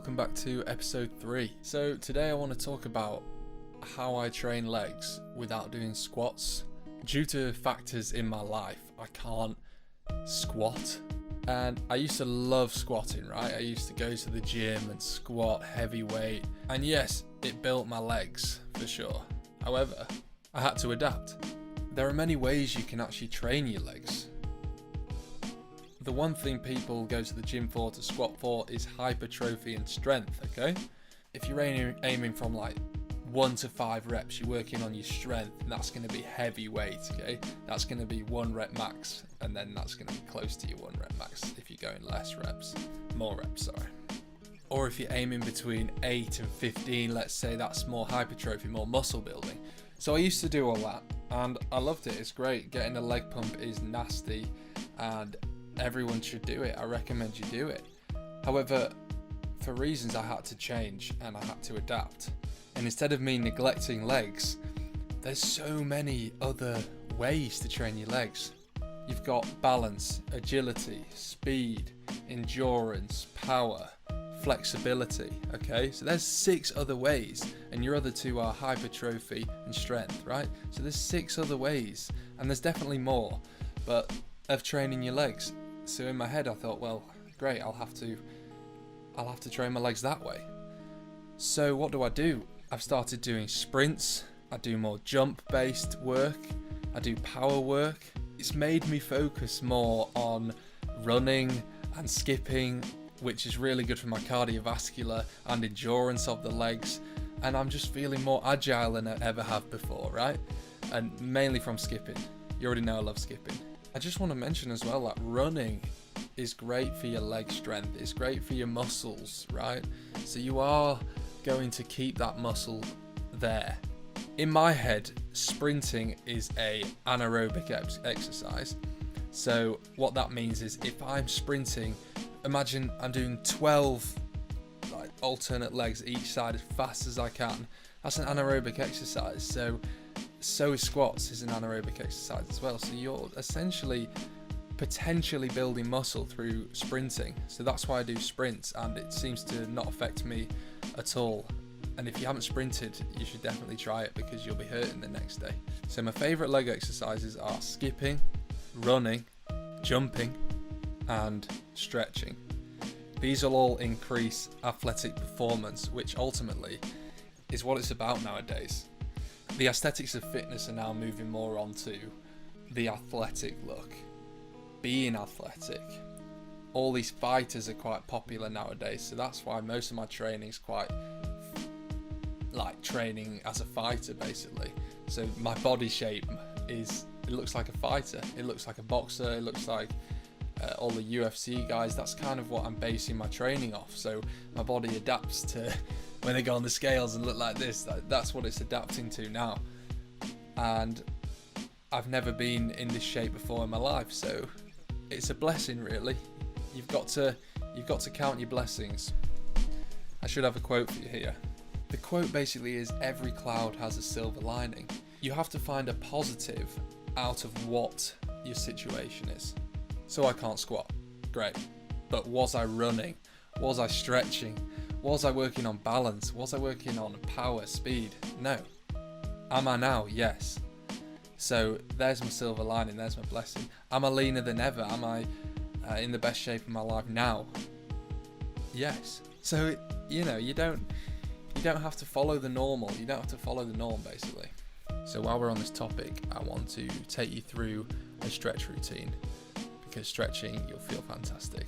welcome back to episode 3. So today I want to talk about how I train legs without doing squats. Due to factors in my life, I can't squat. And I used to love squatting, right? I used to go to the gym and squat heavy weight. And yes, it built my legs for sure. However, I had to adapt. There are many ways you can actually train your legs. The one thing people go to the gym for, to squat for, is hypertrophy and strength, okay? If you're aiming from like 1 to 5 reps, you're working on your strength, and that's going to be heavy weight, okay? That's going to be 1 rep max, and then that's going to be close to your 1 rep max if you're going more reps, sorry. Or if you're aiming between 8 and 15, let's say, that's more hypertrophy, more muscle building. So I used to do all that, and I loved it. It's great. Getting a leg pump is nasty, and everyone should do it. I recommend you do it. However, for reasons, I had to change and I had to adapt. And instead of me neglecting legs, there's so many other ways to train your legs. You've got balance, agility, speed, endurance, power, flexibility, okay? So there's 6 other ways, and your other 2 are hypertrophy and strength, right? So there's 6 other ways, and there's definitely more, but of training your legs. So in my head I thought, well, great, I'll have to train my legs that way. So what do? I've started doing sprints, I do more jump based work, I do power work. It's made me focus more on running and skipping, which is really good for my cardiovascular and endurance of the legs, and I'm just feeling more agile than I ever have before, right? And mainly from skipping. You already know I love skipping. I just want to mention as well that running is great for your leg strength. It's great for your muscles, right? So you are going to keep that muscle there. In my head, sprinting is a anaerobic exercise. So what that means is if I'm sprinting, imagine I'm doing 12 alternate legs each side as fast as I can. That's an anaerobic exercise. So is squats is an anaerobic exercise as well. So you're essentially potentially building muscle through sprinting. So that's why I do sprints, and it seems to not affect me at all. And if you haven't sprinted, you should definitely try it, because you'll be hurting the next day. So my favourite leg exercises are skipping, running, jumping, and stretching. These will all increase athletic performance, which ultimately is what it's about nowadays. The aesthetics of fitness are now moving more onto the athletic look, being athletic. All these fighters are quite popular nowadays, so that's why most of my training is quite like training as a fighter, basically. So my body shape it looks like a fighter, it looks like a boxer, it looks like all the UFC guys. That's kind of what I'm basing my training off. So my body adapts to when they go on the scales and look like this. That's what it's adapting to now. And I've never been in this shape before in my life, so it's a blessing, really. You've got to count your blessings. I should have a quote for you here. The quote basically is, every cloud has a silver lining. You have to find a positive out of what your situation is. So I can't squat, great, but was I running? Was I stretching? Was I working on balance? Was I working on power, speed? No. Am I now? Yes. So there's my silver lining, there's my blessing. Am I leaner than ever? Am I in the best shape of my life now? Yes. So you don't have to follow the normal. You don't have to follow the norm, basically. So while we're on this topic, I want to take you through a stretch routine, because stretching, you'll feel fantastic.